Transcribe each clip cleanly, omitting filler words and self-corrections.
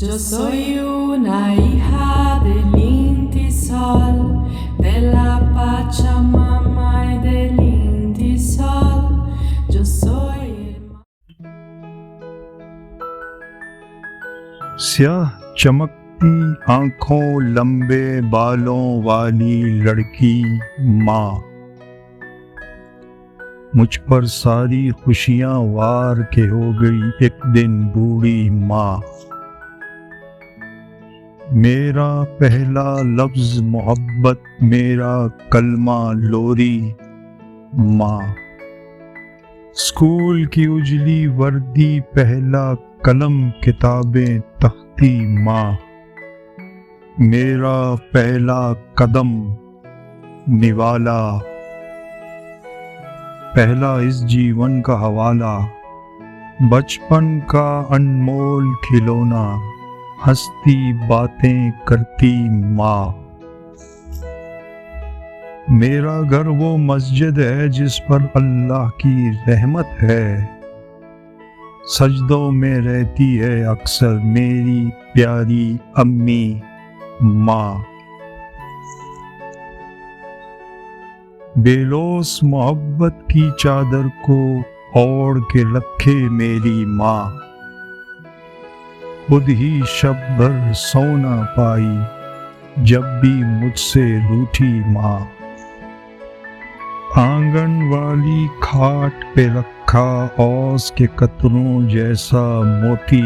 Yo soy una hija del intisal, de la Pachamama y del intisal. Yo soy سیاہ چمکتی آنکھوں لمبے بالوں والی لڑکی ماں، مجھ پر ساری خوشیاں وار کے ہو گئی ایک دن بوڑھی ماں۔ میرا پہلا لفظ محبت، میرا کلمہ لوری ماں، اسکول کی اجلی وردی، پہلا قلم کتابیں تختی ماں، میرا پہلا قدم نوالا، پہلا اس جیون کا حوالہ، بچپن کا انمول کھلونا، ہنستی باتیں کرتی ماں۔ میرا گھر وہ مسجد ہے جس پر اللہ کی رحمت ہے، سجدوں میں رہتی ہے اکثر میری پیاری امی ماں۔ بے لوث محبت کی چادر کو اوڑھ کے رکھے میری ماں، خود ہی شب بھر سو نہ پائی جب بھی مجھ سے روٹھی ماں۔ آنگن والی کھاٹ پہ رکھا اوس کے قطروں جیسا موتی،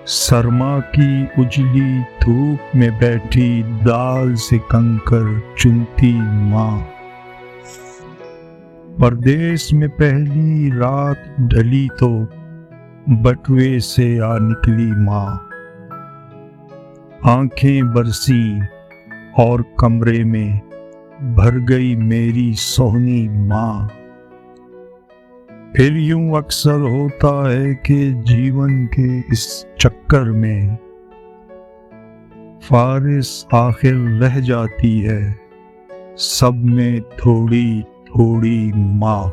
سرما کی اجلی دھوپ میں بیٹھی دال سے کنکر چنتی ماں۔ پردیس میں پہلی رات ڈلی تو بٹوے سے آ نکلی ماں، آنکھیں برسی اور کمرے میں بھر گئی میری سونی ماں۔ پھر یوں اکثر ہوتا ہے کہ جیون کے اس چکر میں فارس آخر رہ جاتی ہے سب میں تھوڑی تھوڑی ماں۔